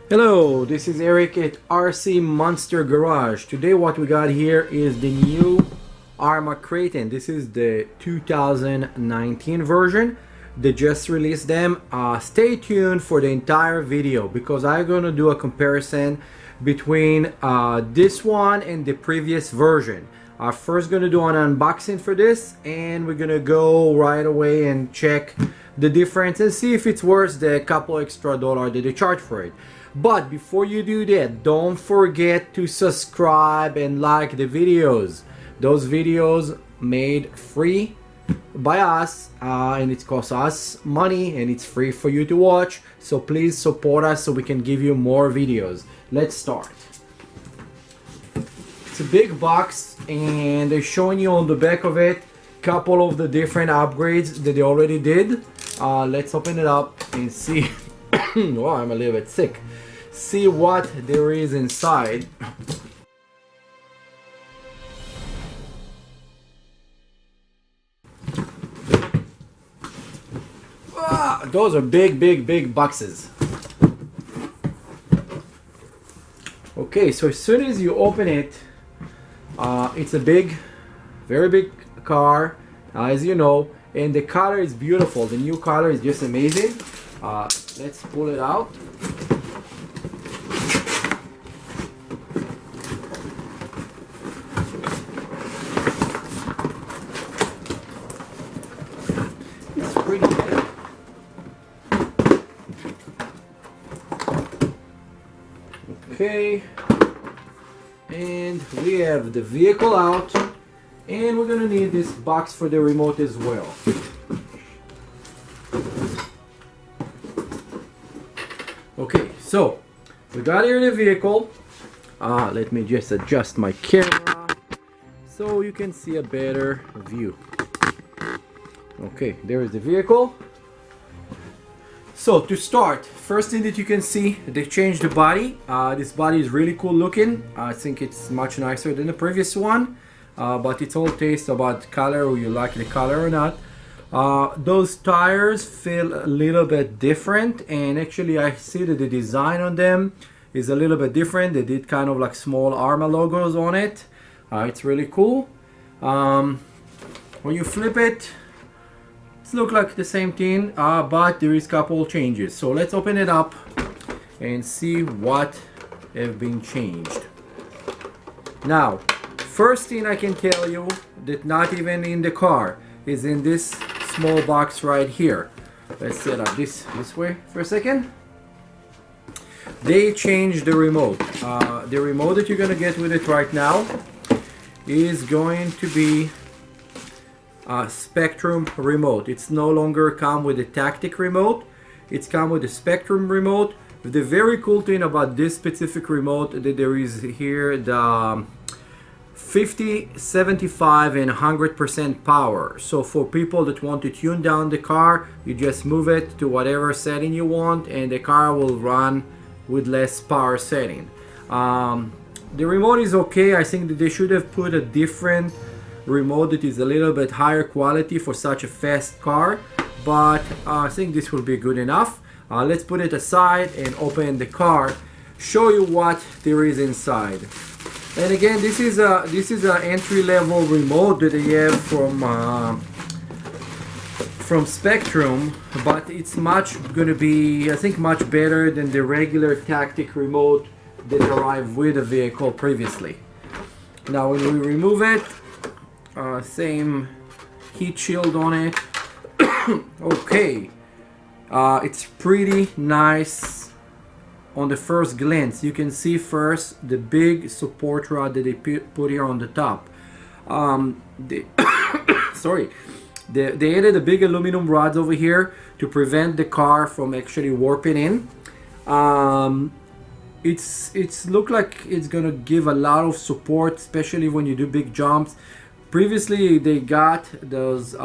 Hello, this is Eric at RC Monster Garage. Today what we got here is the new Arrma Kraton. This is the 2019 version. They just released them. Stay tuned for the entire video because I'm gonna do a comparison between this one and the previous version. First gonna do an unboxing for this, and we're gonna go right away and check the difference and see if it's worth the couple extra dollars that they charge for it. But before you do that, don't forget to subscribe and like the videos. Those videos made free by us, and it costs us money and it's free for you to watch. So please support us so we can give you more videos. Let's start. It's a big box and they're showing you on the back of it a couple of the different upgrades that they already did. Let's open it up and see. Oh, I'm a little bit sick. See what there is inside. Those are big boxes. Okay, so as soon as you open it, it's a very big car, as you know, and the color is beautiful. The new color is just amazing. Let's pull it out. It's pretty big. Okay, and we have the vehicle out, and we're gonna need this box for the remote as well. Okay, so we got here the vehicle. Let me just adjust my camera so you can see a better view. Okay, there is the vehicle. So to start, first thing that you can see, they changed the body. This body is really cool looking. I think it's much nicer than the previous one, but it's all taste about color, or you like the color or not. Those tires feel a little bit different, and actually I see that the design on them is a little bit different. They did kind of like small Arrma logos on it. It's really cool. When you flip it, it looks like the same thing, but there is a couple changes. So let's open it up and see what have been changed. Now, first thing I can tell you that not even in the car is in this small box right here. Let's set up this way for a second. They changed the remote. The remote that you're gonna get with it right now is going to be Spektrum remote. It's no longer come with a tactic remote. It's come with a Spektrum remote. The very cool thing about this specific remote that there is here the 50, 75 and 100% power. So for people that want to tune down the car, you just move it to whatever setting you want and the car will run with less power setting. The remote is okay. I think that they should have put a different remote that is a little bit higher quality for such a fast car, but I think this will be good enough. Let's put it aside and open the car, show you what there is inside. And again, this is an entry-level remote that they have from Spektrum, but it's gonna be, I think, much better than the regular tactic remote that arrived with the vehicle previously. Now when we remove it, same heat shield on it. Okay, it's pretty nice on the first glance. You can see first the big support rod that they put here on the top. They added a big aluminum rods over here to prevent the car from actually warping in. It's look like it's gonna give a lot of support, especially when you do big jumps. Previously they got those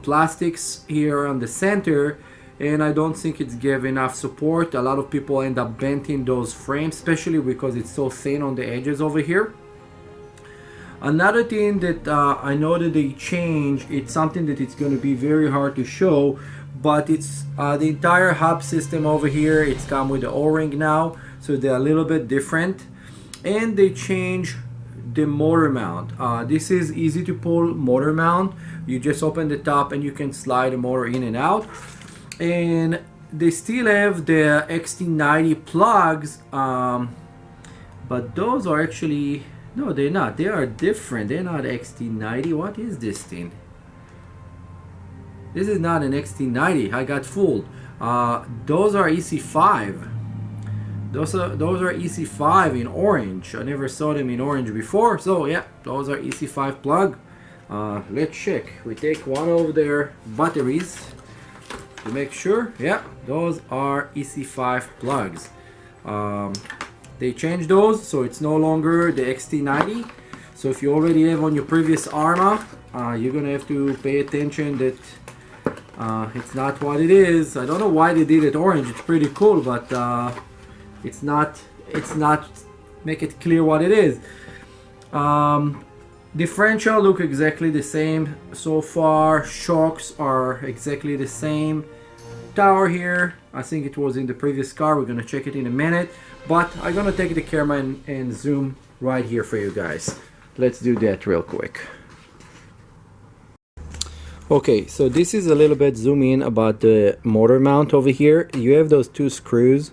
plastics here on the center, and I don't think it's gave enough support. A lot of people end up bending those frames, especially because it's so thin on the edges over here. Another thing that I know that they changed, it's something that it's going to be very hard to show, but it's the entire hub system over here. It's come with the O-ring now, so they're a little bit different. And they change the motor mount. This is easy to pull motor mount. You just open the top and you can slide the motor in and out. And they still have the XT90 plugs, but those are actually, no, they're not. They are different. They're not XT90. What is this thing? This is not an XT90. I got fooled. Those are EC5. Those are EC5 in orange. I never saw them in orange before. So yeah, those are EC5 plug. Let's check. We take one of their batteries to make sure. Yeah, those are EC5 plugs. They changed those, so it's no longer the XT90. So if you already have on your previous Arrma, you're gonna have to pay attention that it's not what it is. I don't know why they did it orange. It's pretty cool, but it's not. Make it clear what it is. Differential look exactly the same so far. Shocks are exactly the same. Tower here, I think it was in the previous car. We're gonna check it in a minute, but I'm gonna take the camera and zoom right here for you guys. Let's do that real quick. Okay, so this is a little bit zoom in about the motor mount over here. You have those two screws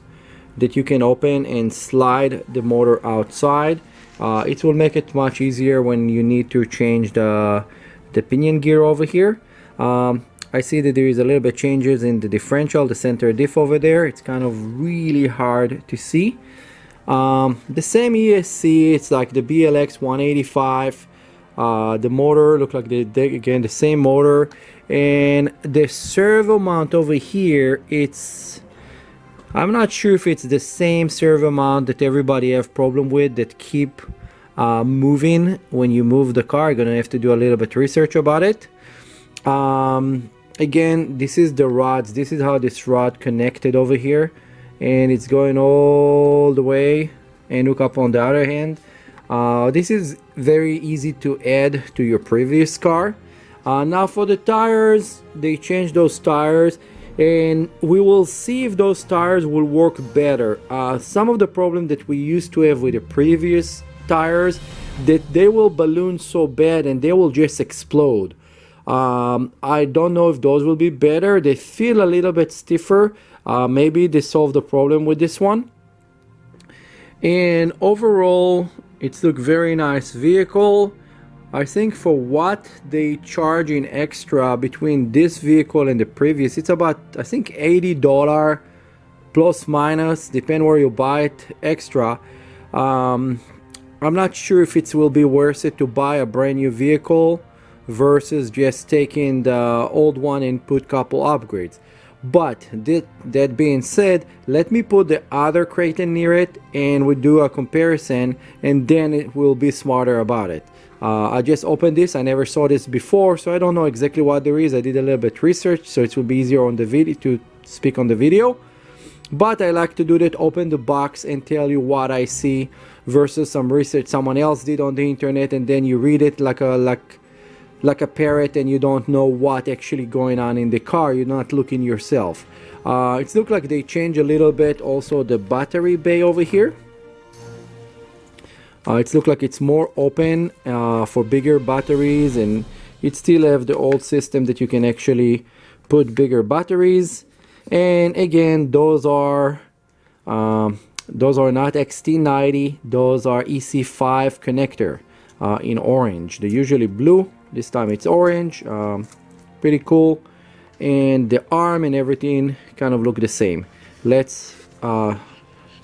that you can open and slide the motor outside. It will make it much easier when you need to change the pinion gear over here. I see that there is a little bit changes in the differential, the center diff over there. It's kind of really hard to see. The same ESC, it's like the BLX 185. The motor look like again the same motor, and the servo mount over here, I'm not sure if it's the same servo mount that everybody have problem with, that keep moving when you move the car. You're gonna have to do a little bit research about it. Again, this is the rods. This is how this rod connected over here, and it's going all the way and hook up on the other hand. This is very easy to add to your previous car. Now for the tires, they changed those tires, and we will see if those tires will work better. Some of the problem that we used to have with the previous tires, that they will balloon so bad and they will just explode. I don't know if those will be better. They feel a little bit stiffer. Maybe they solved the problem with this one. And overall, it's look very nice vehicle. I think for what they charge in extra between this vehicle and the previous, it's about, I think, $80 plus minus, depend where you buy it, extra. I'm not sure if it will be worth it to buy a brand new vehicle versus just taking the old one and put couple upgrades. But that being said, let me put the other Kraton near it and we do a comparison, and then it will be smarter about it. I just opened this. I never saw this before, so I don't know exactly what there is. I did a little bit research, so it will be easier on the video to speak on the video. But I like to do that, open the box and tell you what I see versus some research someone else did on the internet, and then you read it like a parrot and you don't know what actually going on in the car. You're not looking yourself. It looks like they changed a little bit also the battery bay over here. It looks like it's more open for bigger batteries, and it still have the old system that you can actually put bigger batteries. And again, those are not XT90, those are EC5 connector in orange. They're usually blue. This time it's orange. Pretty cool. And the arm and everything kind of look the same. Let's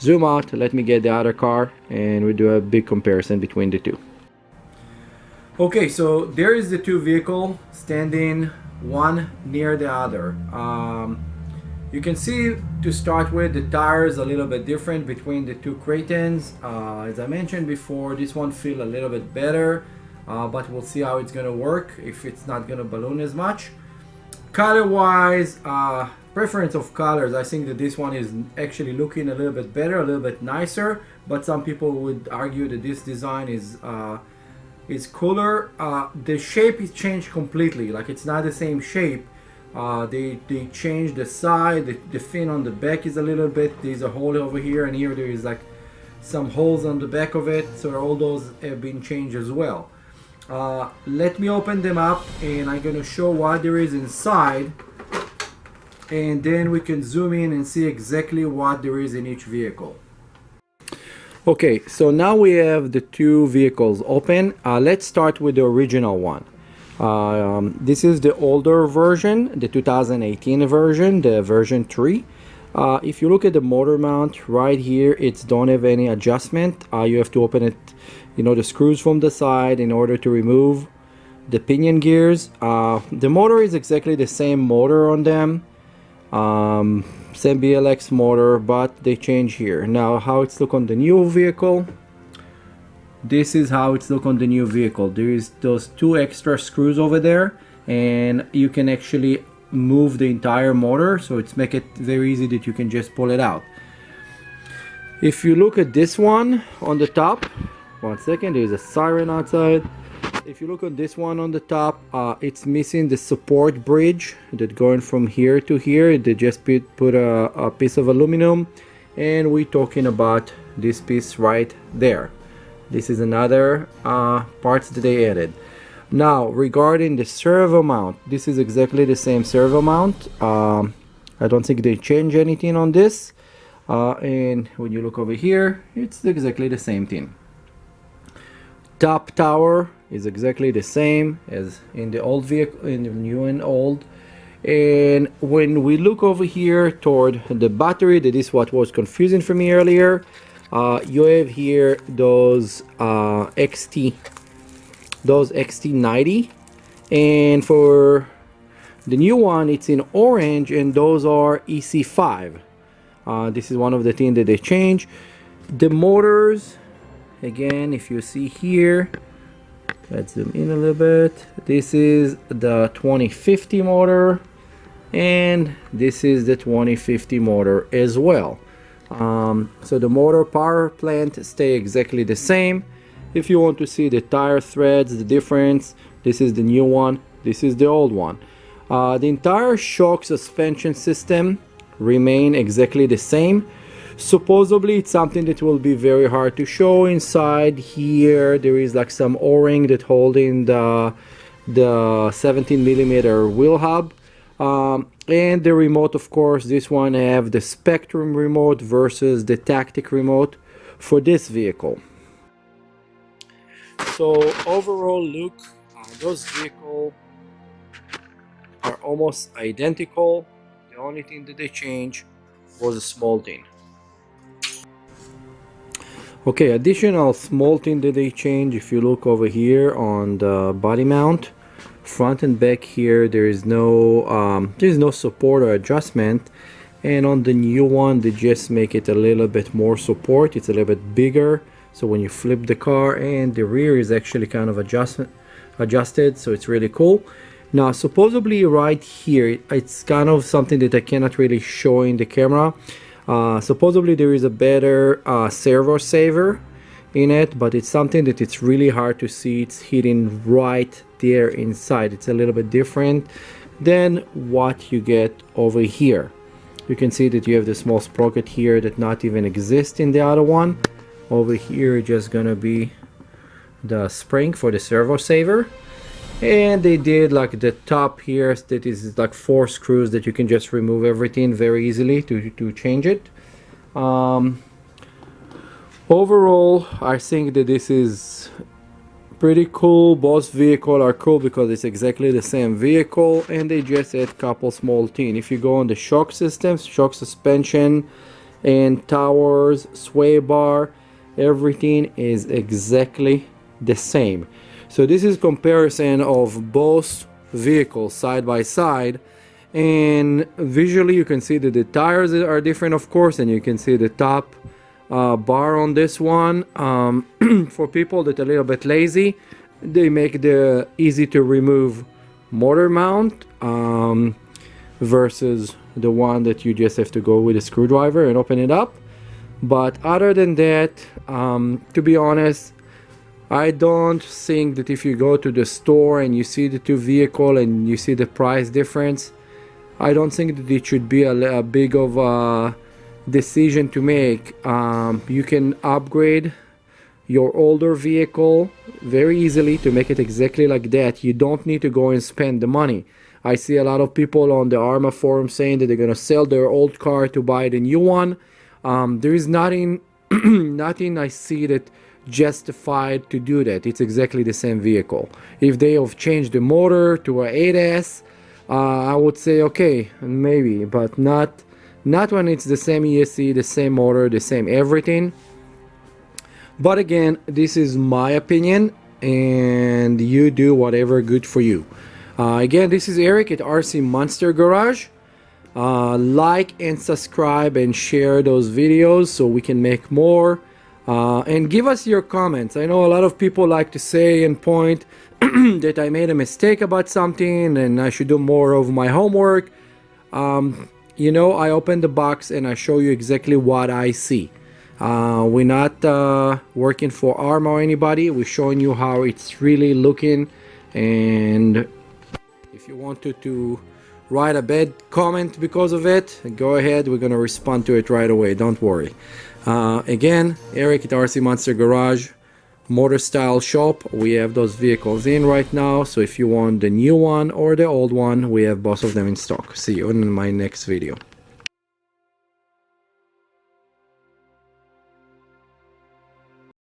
zoom out. Let me get the other car and we do a big comparison between the two. Okay, so there is the two vehicles standing one near the other. You can see, to start with, the tires a little bit different between the two Kratons. As I mentioned before, this one feels a little bit better, but we'll see how it's gonna work, if it's not gonna balloon as much. Color wise, preference of colors, I think that this one is actually looking a little bit better, a little bit nicer, but some people would argue that this design is cooler. The shape is changed completely, like it's not the same shape. They changed the side, the fin on the back is a little bit, there's a hole over here, and here there is like some holes on the back of it, so all those have been changed as well. Let me open them up and I'm gonna show what there is inside, and then we can zoom in and see exactly what there is in each vehicle. Okay, so now we have the two vehicles open. Let's start with the original one. This is the older version, the 2018 version, the version 3. If you look at the motor mount right here, it don't have any adjustment. You have to open it, you know, the screws from the side in order to remove the pinion gears. The motor is exactly the same motor on them, same BLX motor, but they change here. Now how it's look on the new vehicle. This is how it's look on the new vehicle. There is those two extra screws over there, and you can actually move the entire motor, so it's make it very easy that you can just pull it out. If you look at this one on the top, one second, there's a siren outside. If you look on this one on the top, it's missing the support bridge that going from here to here. They just put a piece of aluminum, and we're talking about this piece right there. This is another parts that they added. Now regarding the servo mount, this is exactly the same servo mount. I don't think they change anything on this, and when you look over here, it's exactly the same thing. Top tower is exactly the same as in the old vehicle, in the new and old. And when we look over here toward the battery, that is what was confusing for me earlier. You have here those XT90, and for the new one it's in orange, and those are EC5. This is one of the things that they change. The motors, again, if you see here, let's zoom in a little bit. This is the 2050 motor, and this is the 2050 motor as well. So the motor power plant stay exactly the same. If you want to see the tire threads, the difference, this is the new one, this is the old one. The entire shock suspension system remain exactly the same. Supposedly it's something that will be very hard to show. Inside here there is like some o-ring that holding the 17mm wheel hub. And the remote, of course, this one have the Spektrum remote versus the Tactic remote for this vehicle. So overall look, those vehicles are almost identical. The only thing that they changed was a small thing. Okay, additional small thing that they change, if you look over here on the body mount, front and back here, there is no support or adjustment, and on the new one they just make it a little bit more support. It's a little bit bigger, so when you flip the car, and the rear is actually kind of adjusted, so it's really cool. Now supposedly right here, it's kind of something that I cannot really show in the camera. Supposedly there is a better servo saver in it, but it's something that it's really hard to see. It's hidden right there inside. It's a little bit different than what you get over here. You can see that you have the small sprocket here that not even exists in the other one. Over here just gonna be the spring for the servo saver, and they did like the top here that is like 4 screws that you can just remove everything very easily to change it. Overall, I think that this is pretty cool. Both vehicles are cool because it's exactly the same vehicle, and they just add a couple small things. If you go on the shock systems, shock suspension and towers, sway bar, everything is exactly the same. So this is comparison of both vehicles side by side, and visually you can see that the tires are different, of course, and you can see the top bar on this one. For people that are a little bit lazy, they make the easy to remove motor mount versus the one that you just have to go with a screwdriver and open it up. But other than that, to be honest, I don't think that if you go to the store and you see the two vehicles and you see the price difference, I don't think that it should be a big of a decision to make. You can upgrade your older vehicle very easily to make it exactly like that. You don't need to go and spend the money. I see a lot of people on the Arrma forum saying that they're gonna sell their old car to buy the new one. There is nothing nothing I see that justified to do that. It's exactly the same vehicle. If they have changed the motor to a 8S, I would say okay, maybe, but not when it's the same ESC, the same motor, the same everything. But again, this is my opinion, and you do whatever good for you. Again, this is Eric at RC Monster Garage. Like and subscribe and share those videos so we can make more. And give us your comments. I know a lot of people like to say and point that I made a mistake about something and I should do more of my homework. You know, I open the box and I show you exactly what I see. We're not working for Arrma or anybody. We're showing you how it's really looking. And if you wanted to write a bad comment because of it, go ahead. We're gonna respond to it right away. Don't worry. Again, Eric at RC Monster Garage, MotoStyles shop. We have those vehicles in right now, so if you want the new one or the old one, we have both of them in stock. See you in my next video.